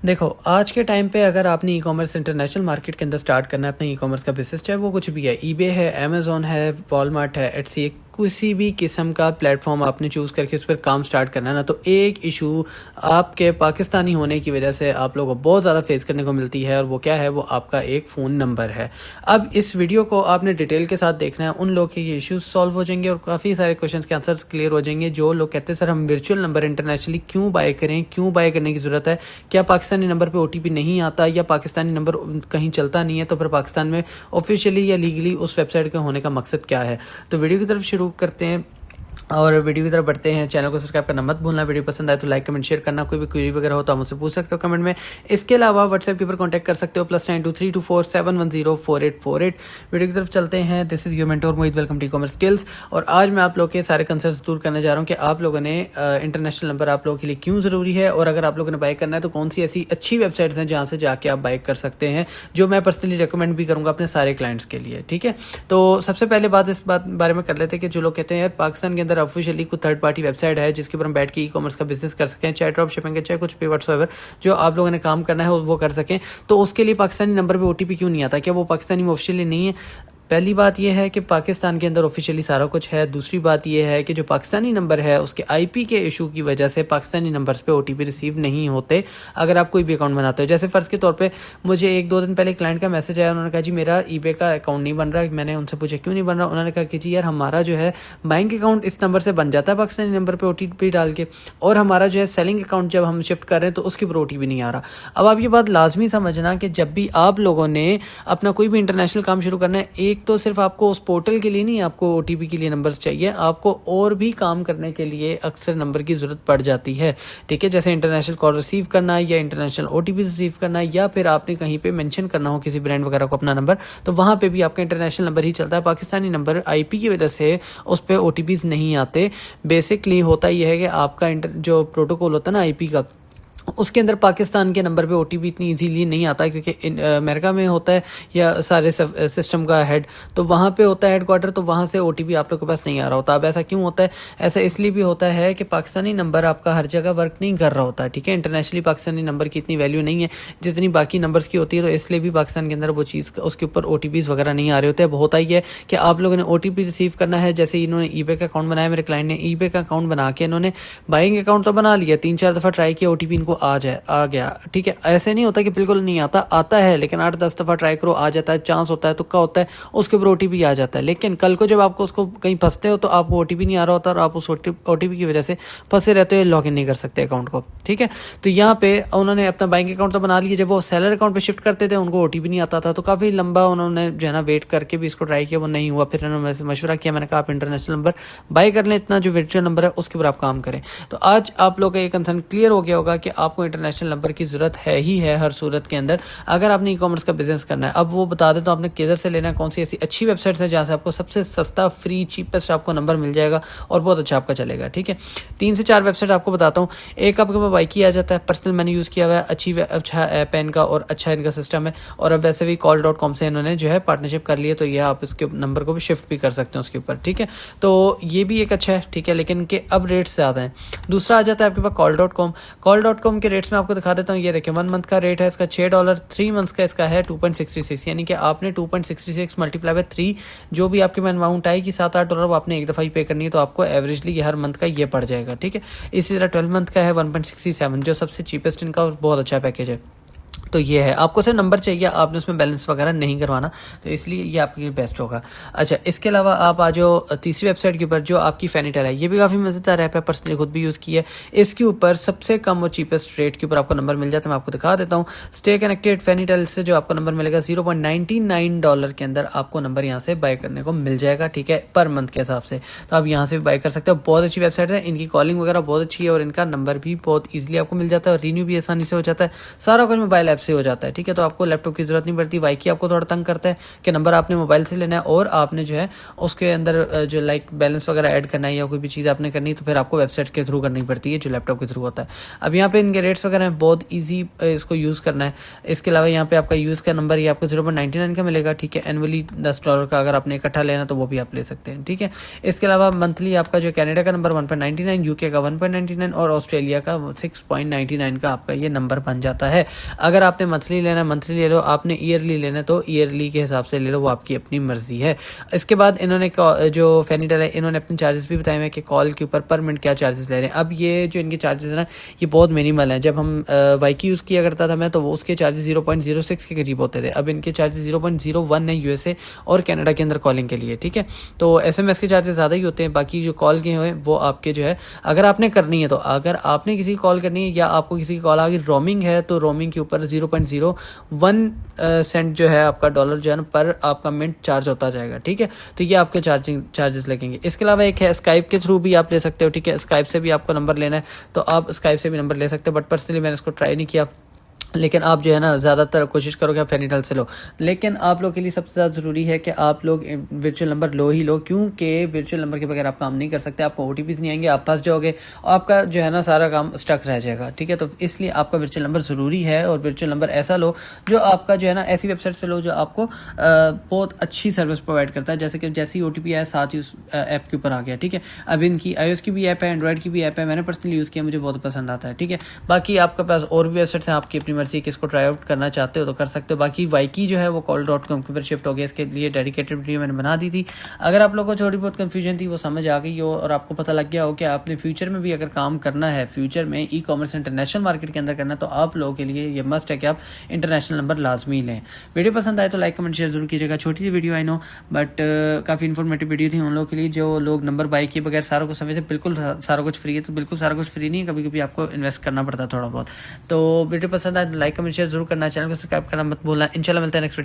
देखो, आज के टाइम पे अगर आपने ई-कॉमर्स इंटरनेशनल मार्केट के अंदर स्टार्ट करना है अपना ई-कॉमर्स का बिज़नेस, चाहे वो कुछ भी है, ईबे है, अमेज़न है, वॉलमार्ट है, एटसी है, किसी भी किस्म का प्लेटफ़ॉर्म आपने चूज़ करके उस पर काम स्टार्ट करना है ना, तो एक इशू आपके पाकिस्तानी होने की वजह से आप लोगों को बहुत ज़्यादा फेस करने को मिलती है, और वो क्या है, वो आपका एक फ़ोन नंबर है। अब इस वीडियो को आपने डिटेल के साथ देखना है, उन लोगों के ये इश्यूज़ सॉल्व हो जाएंगे और काफ़ी सारे क्वेश्चंस के आंसर्स क्लियर हो जाएंगे। जो लोग कहते हैं सर हम वर्चुअल नंबर इंटरनेशनली क्यों बाय करें, क्यों बाय करने की ज़रूरत है, क्या पाकिस्तानी नंबर पे ओटीपी नहीं आता, या पाकिस्तानी नंबर कहीं चलता नहीं है, तो फिर पाकिस्तान में ऑफिशियली या लीगली उस वेबसाइट के होने का मकसद क्या है। तो वीडियो की तरफ शुरू करते हैं और वीडियो की तरफ बढ़ते हैं। चैनल को सब्सक्राइब करना मत भूलना, वीडियो पसंद आए तो लाइक कमेंट शेयर करना, कोई भी क्वेरी वगैरह हो तो आप मुझसे पूछ सकते हो कमेंट में। इसके अलावा व्हाट्सएप के ऊपर कांटेक्ट कर सकते हो +923247104848। वीडियो की तरफ चलते हैं। This is your mentor Mohit, welcome to e-commerce skills. और आज मैं आप लोग के सारे कंसर्न्स दूर करने जा रहा हूँ कि आप लोगों ने इंटरनेशनल नंबर आप लोगों के लिए क्यों ज़रूरी है, और अगर आप लोगों ने बाय करना है तो कौन सी ऐसी अच्छी वेबसाइट्स हैं जहाँ से जाके आप बाय कर सकते हैं, जो मैं पर्सनली रिकमेंड भी करूँगा अपने सारे क्लाइंट्स के लिए। ठीक है, तो सबसे पहले इस बारे में कर लेते हैं कि जो लोग कहते हैं यार पाकिस्तान के अंदर ऑफिशियली कुछ थर्ड पार्टी वेबसाइट है जिसके ऊपर हम बैठ के ई कॉमर्स का बिजनेस कर सकें, चाहे ड्रॉप शिपिंग है, चाहे कुछ भी व्हाट्सएवर जो आप लोगों ने काम करना है वो कर सकें, तो उसके लिए पाकिस्तानी नंबर पे ओटीपी क्यों नहीं आता? क्या वो पाकिस्तानी में ऑफिशियली नहीं है? पहली बात यह है कि पाकिस्तान के अंदर ऑफिशियली सारा कुछ है। दूसरी बात यह है कि जो पाकिस्तानी नंबर है उसके आईपी के इशू की वजह से पाकिस्तानी नंबर्स पे ओटीपी रिसीव नहीं होते अगर आप कोई भी अकाउंट बनाते हो। जैसे फ़र्ज़ के तौर पे मुझे 1-2 दिन पहले क्लाइंट का मैसेज आया, उन्होंने कहा जी मेरा ईबे का अकाउंट नहीं बन रहा। मैंने उनसे पूछा क्यों नहीं बन रहा, उन्होंने कहा कि जी यार हमारा जो है बैंक अकाउंट इस नंबर से बन जाता है पाकिस्तानी नंबर पर ओटीपी डाल के, और हमारा जो है सेलिंग अकाउंट जब हम शिफ्ट कर रहे हैं तो उसके ऊपर ओटीपी नहीं आ रहा। अब आप ये बात लाजमी समझना कि जब भी आप लोगों ने अपना कोई भी इंटरनेशनल काम शुरू करना है, एक तो सिर्फ आपको उस पोर्टल के लिए नहीं, आपको ओटीपी के लिए नंबर्स चाहिए, आपको और भी काम करने के लिए अक्सर नंबर की ज़रूरत पड़ जाती है। ठीक है, जैसे इंटरनेशनल कॉल रिसीव करना, या इंटरनेशनल ओटीपी रिसीव करना, या फिर आपने कहीं पे मेंशन करना हो किसी ब्रांड वगैरह को अपना नंबर, तो वहाँ पे भी आपका इंटरनेशनल नंबर ही चलता है। पाकिस्तानी नंबर आईपी की वजह से उस पर ओटीपीज़ नहीं आते। बेसिकली होता यह है कि आपका जो प्रोटोकॉल होता है ना आईपी का, उसके अंदर पाकिस्तान के नंबर पे ओटीपी इतनी इजीली नहीं आता, क्योंकि अमेरिका में होता है या सारे सिस्टम का हेड, तो वहाँ पे होता है हेडक्वार्टर, तो वहाँ से ओटीपी आप लोग के पास नहीं आ रहा होता। अब ऐसा क्यों होता है? ऐसा इसलिए भी होता है कि पाकिस्तानी नंबर आपका हर जगह वर्क नहीं कर रहा होता। ठीक है, इंटरनेशनली पाकिस्तानी नंबर की इतनी वैल्यू नहीं है जितनी बाकी नंबर्स की होती है, तो इसलिए भी पाकिस्तान के अंदर वो चीज़ उसके ऊपर ओटीपीज़ वगैरह नहीं आ रहे होते। अब होता ही है कि आप लोगों ने ओटीपी रिसीव करना है। जैसे इन्होंने ईबे का अकाउंट बनाया, मेरे क्लाइंट ने ईबे का अकाउंट बना के इन्होंने बाइंग अकाउंट तो बना लिया, 3-4 दफ़ा ट्राई किया, ओटीपी इनको आ गया। ठीक है, ऐसे नहीं होता कि बिल्कुल नहीं आता है, लेकिन 8-10 दफ़ा ट्राई करो आ जाता है, चांस होता है, तुक्का होता है, उसके ऊपर ओटीपी आ जाता है। लेकिन कल को जब आपको उसको कहीं फंसते हो तो आपको ओटीपी नहीं आ रहा होता, और आप उस ओटीपी की वजह से फंसे रहते हो, लॉगिन नहीं कर सकते अकाउंट को। ठीक है, तो यहाँ पे उन्होंने अपना बैंक अकाउंट तो बना लिया, जब वो सेलर अकाउंट पे शिफ्ट करते थे उनको ओटीपी नहीं आता था, तो काफ़ी लंबा उन्होंने जो है ना वेट करके भी इसको ट्राई किया, वो नहीं हुआ। फिर उन्होंने मशवरा किया, मैंने कहा आप इंटरनेशनल नंबर बाय कर लें, इतना जो वर्चुअल नंबर है उसके ऊपर आप काम करें। तो आज आप लोग का ये कंसर्न क्लियर हो गया होगा कि आपको इंटरनेशनल नंबर की ज़रूरत है ही है हर सूरत के अंदर, अगर आपने ई कॉमर्स का बिजनेस करना है। अब वो बता दें तो आपने किधर से लेना है, कौन सी ऐसी अच्छी वेबसाइट्स है जहाँ से आपको सबसे सस्ता, फ्री, चीपेस्ट आपको नंबर मिल जाएगा और बहुत अच्छा आपका चलेगा। ठीक है, 3 से 4 वेबसाइट आपको बताता हूँ। एक आपके पास वाइकी आ जाता है, पर्सनल मैंने यूज़ किया हुआ है, अच्छा ऐप है इनका और अच्छा इनका सिस्टम है। और अब वैसे भी call.com से इन्होंने जो है पार्टनरशिप कर ली है, तो ये आप इसके नंबर को भी शिफ्ट भी कर सकते हैं उसके ऊपर। ठीक है, तो ये भी एक अच्छा है। ठीक है, लेकिन इनके अब रेट्स ज़्यादा हैं। दूसरा आ जाता है आपके पास call.com के रेट्स में आपको दिखा देता हूँ। ये देखिए 1 मंथ का रेट है इसका $6, 3 मंथ्स का इसका है 2.66, यानी कि आपने 2.66 मल्टीप्लाई बाय 3 जो भी आपके में अमाउंट आएगी $7-8 वो आपने एक दफ़ा ही पे करनी है, तो आपको एवरेजली ये हर मंथ का ये पड़ जाएगा। ठीक है, इसी तरह 12 मंथ का है 1.67 जो सबसे चीपेस्ट इनका और बहुत अच्छा पैकेज है। तो ये है, आपको सिर्फ नंबर चाहिए, आपने उसमें बैलेंस वगैरह नहीं करवाना, तो इसलिए ये आपके लिए बेस्ट होगा। अच्छा, इसके अलावा आप आ जाओ तीसरी वेबसाइट के ऊपर जो आपकी फैनीटेल है। ये भी काफ़ी मज़ेदार ऐप है, पर्सनली खुद भी यूज़ की है। इसके ऊपर सबसे कम और चीपेस्ट रेट के ऊपर आपको नंबर मिल जाता है। मैं आपको दिखा देता हूँ। स्टे कनेक्टेड फैनीटेल से जो आपको नंबर मिलेगा $0.99 के अंदर आपको नंबर यहाँ से बाय करने को मिल जाएगा। ठीक है, पर मंथ के हिसाब से, तो आप यहाँ से भी बाय कर सकते हो। बहुत अच्छी वेबसाइट है, इनकी कॉलिंग वगैरह बहुत अच्छी है और इनका नंबर भी बहुत ईजिली आपको मिल जाता है और रीन्यू भी आसानी से हो जाता है। सारा कुछ मोबाइल ऐप से हो जाता है, ठीक है। तो आपको लैपटॉप की ज़रूरत नहीं पड़ती। वाईकी आपको थोड़ा तंग करता है कि नंबर आपने मोबाइल से लेना है और आपने जो है उसके अंदर जो लाइक बैलेंस वगैरह ऐड करना है या कोई भी चीज़ आपने करनी है तो फिर आपको वेबसाइट के थ्रू करनी पड़ती है जो लैपटॉप के थ्रू होता है। अब यहाँ पे इनके रेट्स वगैरह हैं, बहुत ईजी इसको यूज़ करना है। इसके अलावा यहाँ पे आपका यूज़ का नंबर ये आपको 0.99 का मिलेगा, ठीक है। एनुअली $10 का अगर आपने इकट्ठा लेना तो वो भी आप ले सकते हैं, ठीक है। इसके अलावा मंथली आपका जो कनाडा का नंबर 1.99, यूके का 1.99 और ऑस्ट्रेलिया का 6.99 का आपका ये नंबर बन जाता है। अगर आपने मंथली लेना है मंथली ले लो, आपने ईयरली लेना है तो ईयरली के हिसाब से ले लो, वो आपकी अपनी मर्जी है। इसके बाद इन्होंने जो फेनीटेल है इन्होंने अपने चार्जेस भी बताए हैं कि कॉल के ऊपर पर मिनट क्या चार्जेस ले रहे हैं। अब ये जो इनके चार्जेस है ना ये बहुत मिनिमल हैं। जब हम वाईकी यूज़ किया करता था मैं तो वो उसके चार्जेस 0.06 के करीब होते थे। अब इनके चार्जेस 0.01 है यूएसए और कनाडा के अंदर कॉलिंग के लिए, ठीक है। तो एसएमएस के चार्जेस ज़्यादा ही होते हैं, बाकी जो कॉल के हैं वो आपके जो है अगर आपने करनी है तो अगर आपने किसी की कॉल करनी है या आपको किसी की कॉल आ गई रोमिंग है तो रोमिंग के ऊपर 0.01 सेंट जो है आपका डॉलर जो है ना पर आपका मिनट चार्ज होता जाएगा, ठीक है। तो ये आपके चार्जेस लगेंगे। इसके अलावा एक है स्काइप के थ्रू भी आप ले सकते हो, ठीक है। स्काइप से भी आपको नंबर लेना है तो आप स्काइप से भी नंबर ले सकते हो, बट पर्सनली मैंने इसको ट्राई नहीं किया। लेकिन आप जो है ना ज़्यादातर कोशिश करो कि आप फेनीटेल से लो। लेकिन आप लोग के लिए सबसे ज़्यादा ज़रूरी है कि आप लोग वर्चुअल नंबर लो ही लो, क्योंकि वर्चुअल नंबर के बगैर आप काम नहीं कर सकते। आपको OTPs नहीं आएंगे, आप फंस जाओगे और आपका जो है ना सारा काम स्टक रह जाएगा, ठीक है। तो इसलिए आपका वर्चुअल नंबर ज़रूरी है और वर्चुअल नंबर ऐसा लो जो आपका जो है ना ऐसी वेबसाइट से लो जो आपको बहुत अच्छी सर्विस प्रोवाइड करता है। जैसे कि जैसी OTP आया साथ ही उस ऐप के ऊपर आ गया, ठीक है। अब इनकी iOS की भी ऐप है, एंड्रॉइड की भी ऐप है, मैंने पर्सनली यूज़ किया, मुझे बहुत पसंद आता है, ठीक है। बाकी आपके पास और भी वेबसाइट्स हैं, आपकी अपनी मर्जी किसको ट्राई आउट करना चाहते हो तो कर सकते हो। बाकी वाईकी जो है वो call.com के ऊपर शिफ्ट हो गया, इसके लिए डेडिकेटेड वीडियो मैंने बना दी थी। अगर आप लोगों को थोड़ी बहुत कंफ्यूजन थी वो समझ आ गई हो और आपको पता लग गया हो कि आपने फ्यूचर में भी अगर काम करना है, फ्यूचर में ई-कॉमर्स इंटरनेशनल मार्केट के अंदर करना है तो आप लोगों के लिए ये मस्ट है कि आप इंटरनेशनल नंबर लाजमी लें। वीडियो पसंद आए तो लाइक कमेंट शेयर जरूर कीजिएगा। छोटी सी वीडियो आई नो बट काफ़ी इन्फॉर्मेटिव वीडियो थी उन लोगों के लिए जो लोग नंबर बाई किए बगैर सारा कुछ समझे। बिल्कुल सारा कुछ फ्री है तो बिल्कुल सारा कुछ फ्री नहीं है, कभी कभी आपको इन्वेस्ट करना पड़ता है थोड़ा बहुत। तो वीडियो पसंद आए तो लाइक कमेंट शेयर जरूर करना, चैनल को सब्सक्राइब करना मत भूलना। इंशाल्लाह मिलता है नेक्स्ट वीडियो।